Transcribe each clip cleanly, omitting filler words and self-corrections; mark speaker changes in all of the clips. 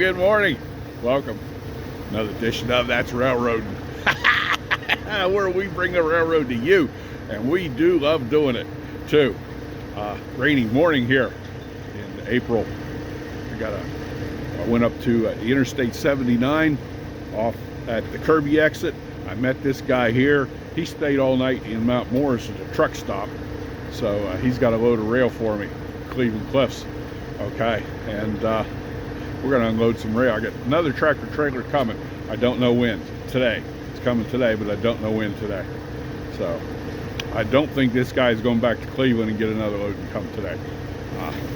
Speaker 1: Good morning. Welcome. Another edition of That's Railroading. Where we bring the railroad to you. And we do love doing it too. Rainy morning here in April. I went up to the Interstate 79 off at the Kirby exit. I met this guy here. He stayed all night in Mount Morris at a truck stop. So he's got a load of rail for me, Cleveland Cliffs. Okay, and we're going to unload some rail. I got another tractor trailer coming. I don't know when. Today. It's coming today, but I don't know when today. So I don't think this guy is going back to Cleveland and get another load and come today.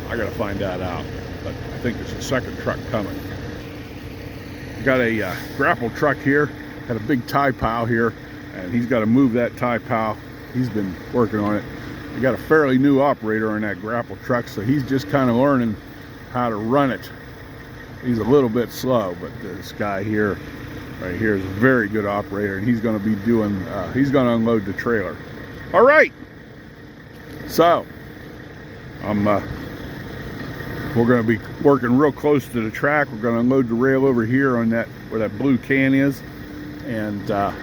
Speaker 1: I got to find that out. But I think there's a second truck coming. Got a grapple truck here. Got a big tie pile here, and he's got to move that tie pile. He's been working on it. We got a fairly new operator on that grapple truck, so he's just kind of learning how to run it. He's a little bit slow, but this guy here, right here, is a very good operator, and he's going to be doing, he's going to unload the trailer. All right. So, we're going to be working real close to the track. We're going to unload the rail over here on that, where that blue can is, and I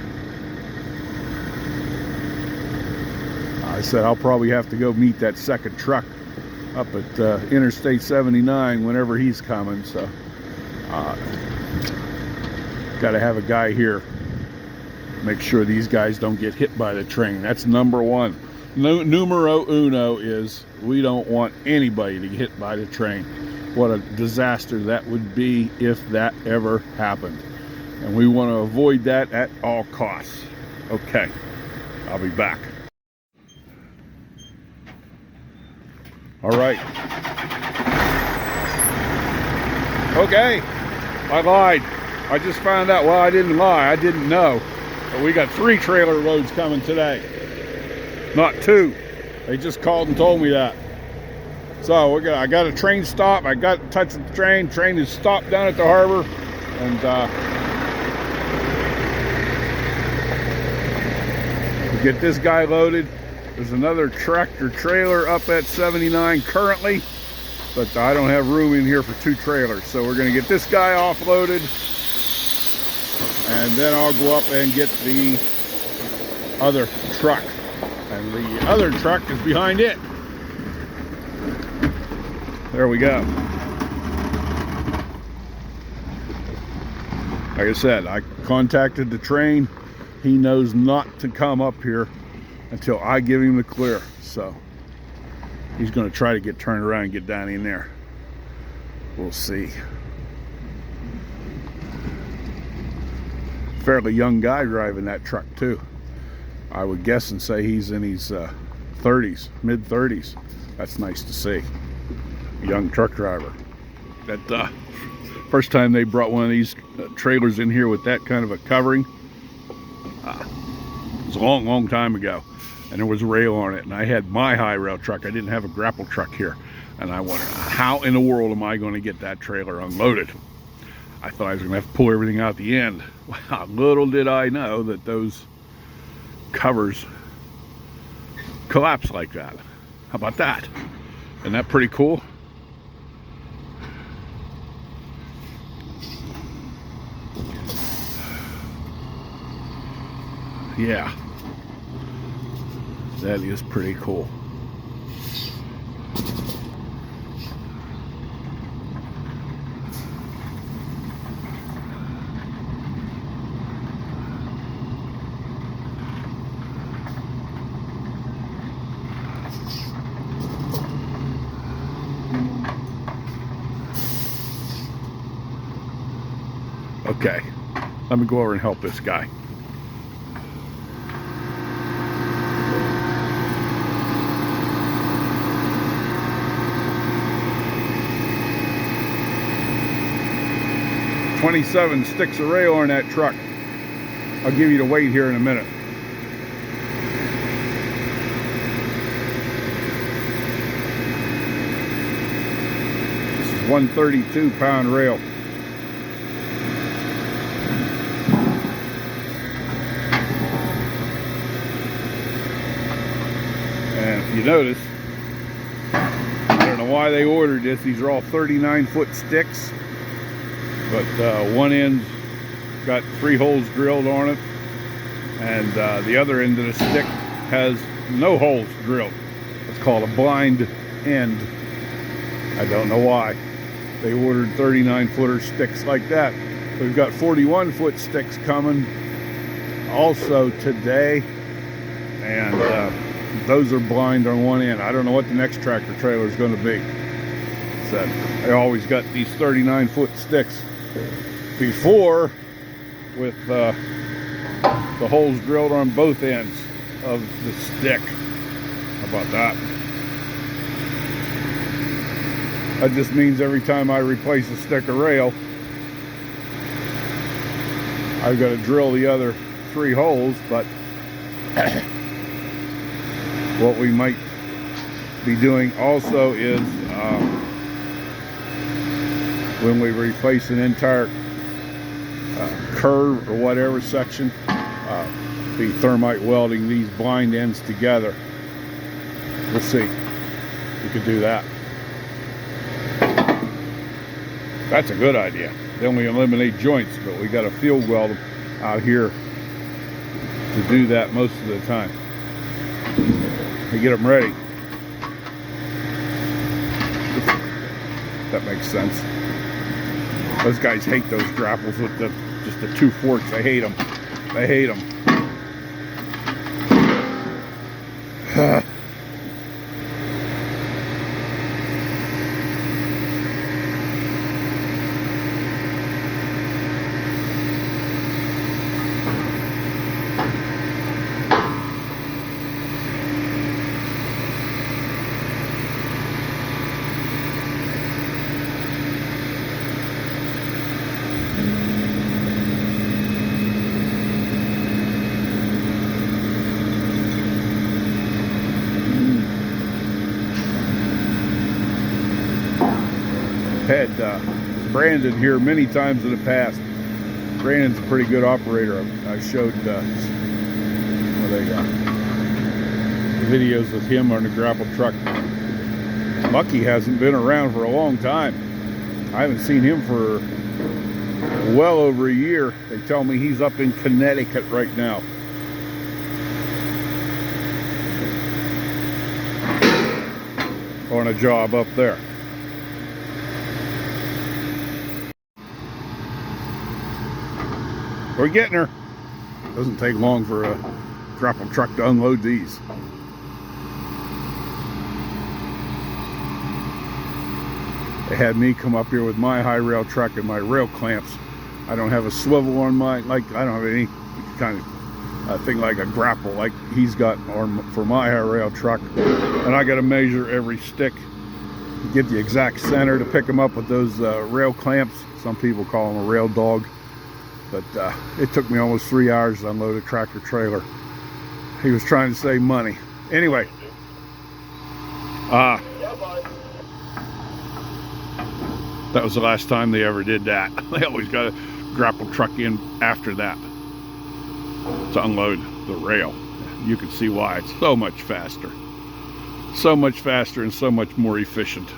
Speaker 1: said I'll probably have to go meet that second truck up at Interstate 79 whenever he's coming. So got to have a guy here, make sure these guys don't get hit by the train. That's number one. Numero uno is we don't want anybody to get hit by the train. What a disaster that would be if that ever happened, and we want to avoid that at all costs. Okay, I'll be back. All right. Okay, I lied. I just found out. Well, I didn't lie. I didn't know. But we got 3 trailer loads coming today, not 2. They just called and told me that. So I got a train stop. I got in touch with the train. Train is stopped down at the harbor, and we get this guy loaded. There's another tractor trailer up at 79 currently, but I don't have room in here for 2 trailers. So we're going to get this guy offloaded, and then I'll go up and get the other truck. And the other truck is behind it. There we go. Like I said, I contacted the train. He knows not to come up here until I give him the clear. So he's going to try to get turned around and get down in there. We'll see. Fairly young guy driving that truck too. I would guess and say he's in his 30s, mid 30s. That's nice to see. A young truck driver. That first time they brought one of these trailers in here with that kind of a covering, it was a long time ago. And there was rail on it, and I had my high rail truck. I didn't have a grapple truck here, and I wondered, how in the world am I going to get that trailer unloaded? I thought I was going to have to pull everything out the end. Well, little did I know that those covers collapse like that. How about that? Isn't that pretty cool? Yeah. That is pretty cool. Okay, let me go over and help this guy. "27 sticks of rail on that truck." I'll give you the weight here in a minute. This is 132-pound rail. And if you notice, I don't know why they ordered this. These are all 39-foot sticks. but one end's got 3 holes drilled on it, and the other end of the stick has no holes drilled. It's called a blind end. I don't know why. They ordered 39-footer sticks like that. We've got 41-foot sticks coming also today, and those are blind on one end. I don't know what the next tractor trailer is going to be. So I always got these 39-foot sticks before with the holes drilled on both ends of the stick. How about that? That just means every time I replace a stick of rail, I've got to drill the other 3 holes. But what we might be doing also is when we replace an entire curve or whatever section, be thermite welding these blind ends together. We'll see. We could do that. That's a good idea. They only eliminate joints, but we got to field weld them out here to do that most of the time. We get them ready. That makes sense. Those guys hate those grapples with just the 2 forks. They hate them. They hate them. Had Brandon here many times in the past. Brandon's a pretty good operator. I showed videos with him on the grapple truck. Lucky hasn't been around for a long time. I haven't seen him for well over a year. They tell me he's up in Connecticut right now. On a job up there. We're getting her. Doesn't take long for a grapple truck to unload these. They had me come up here with my high rail truck and my rail clamps. I don't have a swivel on mine, like I don't have any kind of thing like a grapple like he's got on for my high rail truck. And I got to measure every stick, get the exact center to pick them up with those rail clamps. Some people call them a rail dog. But it took me almost 3 hours to unload a tractor trailer. He was trying to save money. Anyway, that was the last time they ever did that. They always got a grapple truck in after that to unload the rail. You can see why. It's so much faster. So much faster and so much more efficient.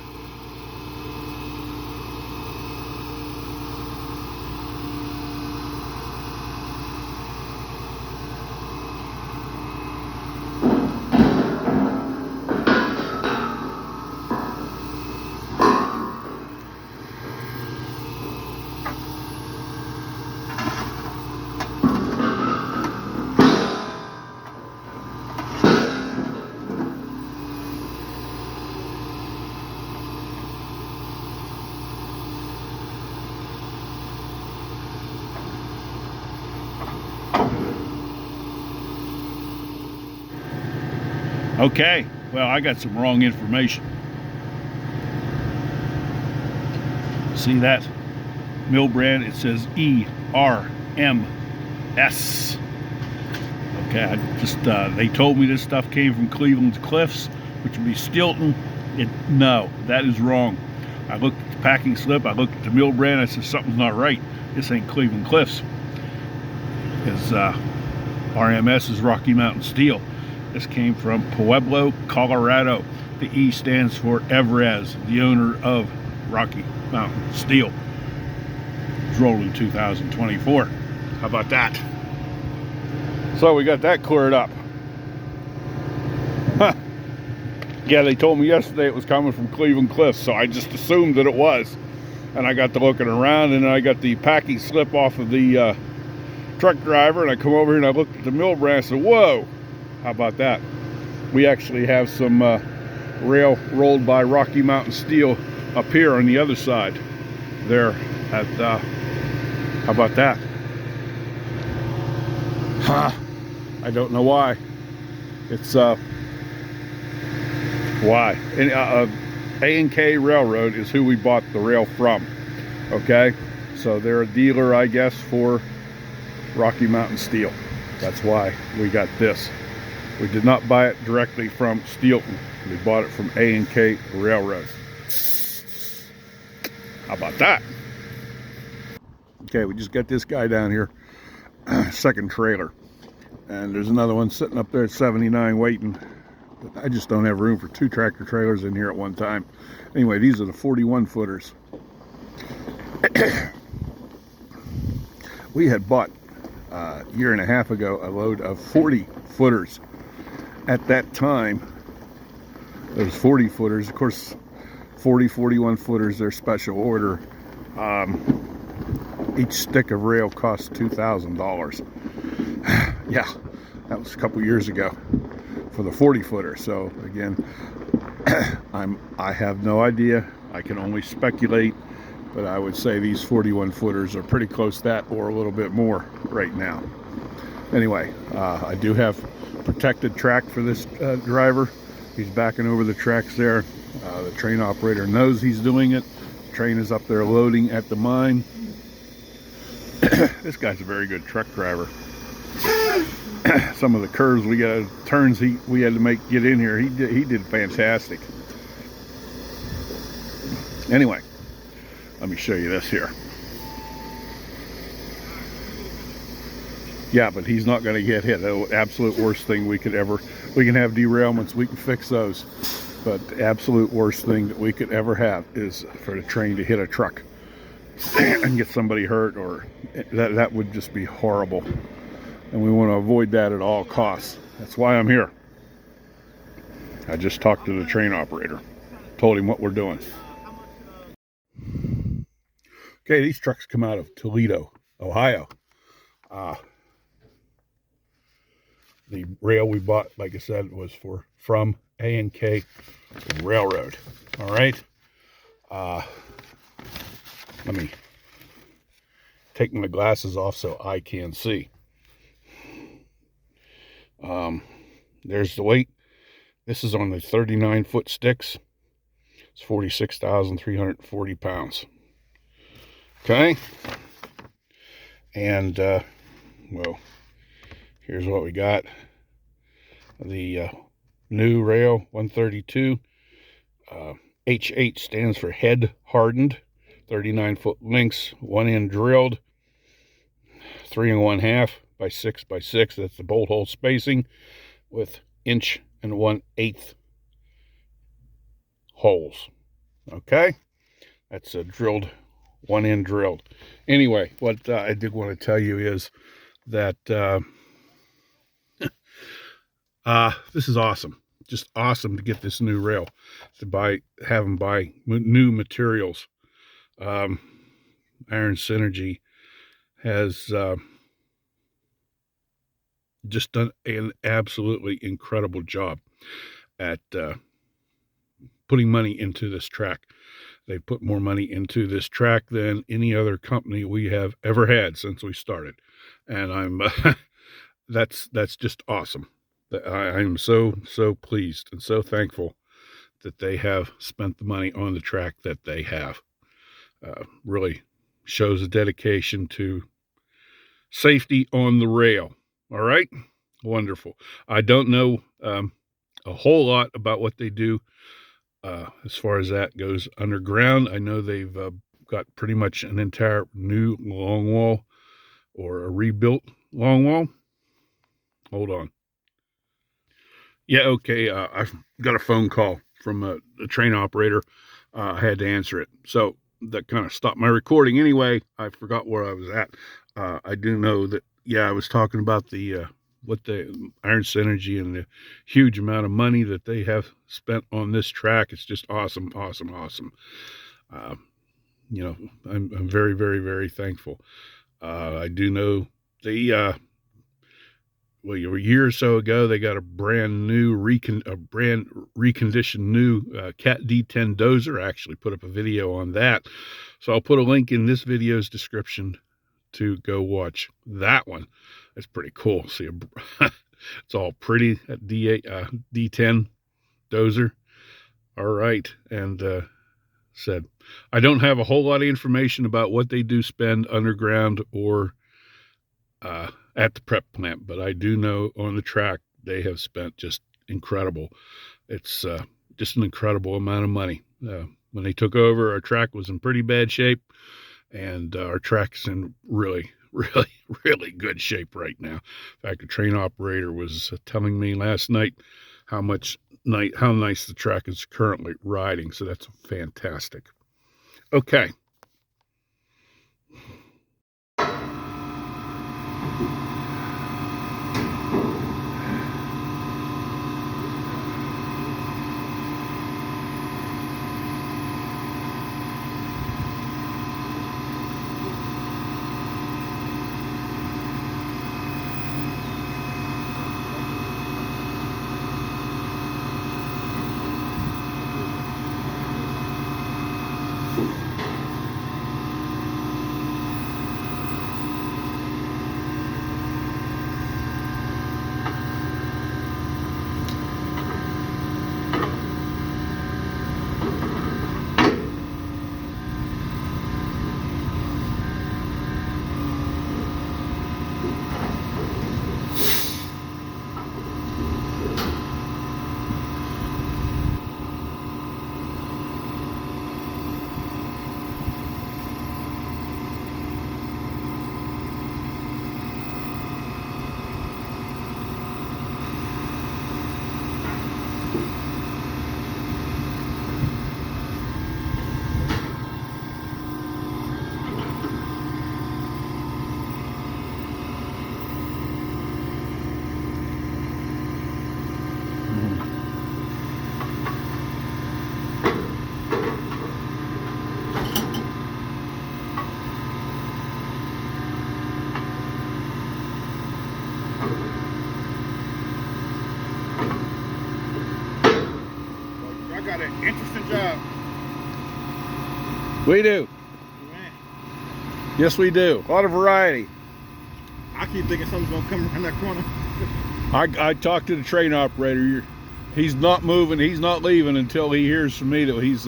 Speaker 1: Okay, well, I got some wrong information. See that mill brand? It says ERMS. Okay, I just they told me this stuff came from Cleveland's Cliffs, which would be Stilton. No, that is wrong. I looked at the packing slip, I looked at the mill brand, I said something's not right. This ain't Cleveland Cliffs. Because RMS is Rocky Mountain Steel. This came from Pueblo, Colorado. The E stands for Everez, the owner of Rocky Mountain Steel. It's rolling 2024. How about that? So we got that cleared up. Huh. Yeah, they told me yesterday it was coming from Cleveland Cliffs, so I just assumed that it was. And I got to looking around, and I got the packing slip off of the truck driver, and I come over here and I looked at the mill branch and said, whoa, how about that? We actually have some rail rolled by Rocky Mountain Steel up here on the other side there at, how about that? Huh, I don't know why. It's, why? And, A&K Railroad is who we bought the rail from, okay? So they're a dealer, I guess, for Rocky Mountain Steel. That's why we got this. We did not buy it directly from Steelton. We bought it from A&K Railroad. How about that? Okay, we just got this guy down here, second trailer. And there's another one sitting up there at 79 waiting. But I just don't have room for 2 tractor trailers in here at one time. Anyway, these are the 41 footers. We had bought a year and a half ago a load of 40 footers. At that time, those 40 footers, of course, 41 footers, they're special order. Each stick of rail cost $2,000. Yeah, that was a couple years ago for the 40 footer. So again, I have no idea. I can only speculate, but I would say these 41 footers are pretty close to that or a little bit more right now. Anyway, I do have protected track for this driver. He's backing over the tracks there. The train operator knows he's doing it. The train is up there loading at the mine. This guy's a very good truck driver. Some of the curves we got, turns we had to get in here, he did fantastic. Anyway, let me show you this here. Yeah, but he's not going to get hit. The absolute worst thing we can have derailments, we can fix those. But the absolute worst thing that we could ever have is for the train to hit a truck and get somebody hurt, or that would just be horrible. And we want to avoid that at all costs. That's why I'm here. I just talked to the train operator, told him what we're doing. Okay, these trucks come out of Toledo, Ohio. The rail we bought, like I said, was from A&K Railroad. All right. Let me take my glasses off so I can see. There's the weight. This is on the 39-foot sticks. It's 46,340 pounds. Okay. And, well, here's what we got. The new rail 132. H8 stands for head hardened. 39-foot lengths, 1 end drilled, 3 1/2 by 6 by 6. That's the bolt hole spacing, with 1 1/8 holes. Okay, that's a drilled, 1 end drilled. Anyway, what I did want to tell you is that this is awesome. Just awesome to get this new rail, to have them buy new materials. Iron Senergy has just done an absolutely incredible job at putting money into this track. They put more money into this track than any other company we have ever had since we started, and I'm that's just awesome. I'm so pleased and so thankful that they have spent the money on the track that they have. Really shows a dedication to safety on the rail. All right, wonderful. I don't know a whole lot about what they do as far as that goes underground. I know they've got pretty much an entire new longwall, or a rebuilt longwall. Hold on. Yeah, okay. I got a phone call from a train operator. I had to answer it. So that kind of stopped my recording. Anyway, I forgot where I was at. I do know that, yeah, I was talking about the what the Iron Senergy and the huge amount of money that they have spent on this track. It's just awesome, awesome, awesome. You know, I'm very, very, very thankful. I do know they well, a year or so ago, they got a brand reconditioned new Cat D10 dozer. I actually put up a video on that, so I'll put a link in this video's description to go watch that one. That's pretty cool. See, it's all pretty at D10 dozer. All right, and said I don't have a whole lot of information about what they do spend underground or at the prep plant, but I do know on the track they have spent just incredible. It's just an incredible amount of money. When they took over, our track was in pretty bad shape, and our track's in really, really, really good shape right now. In fact, the train operator was telling me last night how nice the track is currently riding, so that's fantastic. Okay.
Speaker 2: Got an interesting job.
Speaker 1: We do.
Speaker 2: Man.
Speaker 1: Yes, we do. A lot of variety.
Speaker 2: I keep thinking something's gonna come around that corner.
Speaker 1: I talked to the train operator. He's not moving. He's not leaving until he hears from me that he's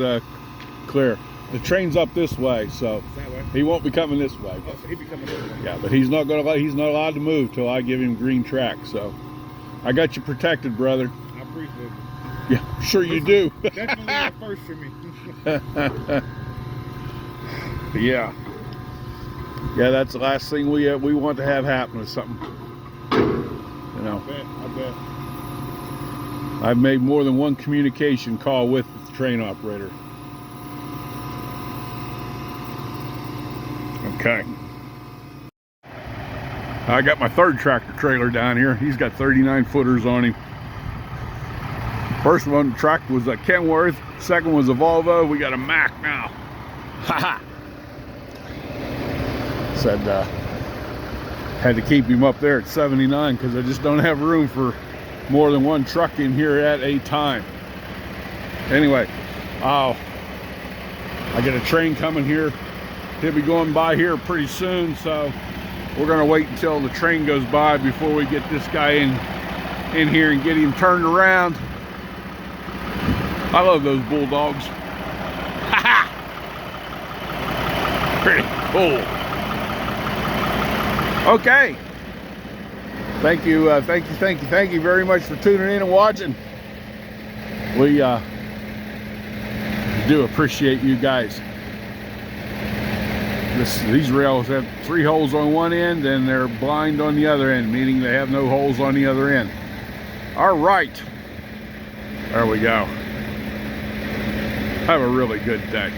Speaker 1: clear. The train's up this way, so
Speaker 2: That way?
Speaker 1: he won't be coming this way.
Speaker 2: Oh, so he be coming this way.
Speaker 1: Yeah, but he's not allowed to move till I give him green track. So I got you protected, brother.
Speaker 2: I appreciate it.
Speaker 1: Yeah, sure you do.
Speaker 2: Definitely a first for me.
Speaker 1: Yeah. Yeah, that's the last thing we want to have happen is something. You know.
Speaker 2: I bet.
Speaker 1: I've made more than one communication call with the train operator. Okay. I got my third tractor trailer down here. He's got 39 footers on him. First one track was a Kenworth. Second was a Volvo. We got a Mack now. Haha. Said had to keep him up there at 79 because I just don't have room for more than one truck in here at a time. Anyway, I got a train coming here. He'll be going by here pretty soon, so we're gonna wait until the train goes by before we get this guy in here and get him turned around. I love those bulldogs. Ha-ha! Pretty cool. Okay. Thank you very much for tuning in and watching. We do appreciate you guys. These rails have 3 holes on one end and they're blind on the other end, meaning they have no holes on the other end. All right. There we go. Have a really good day.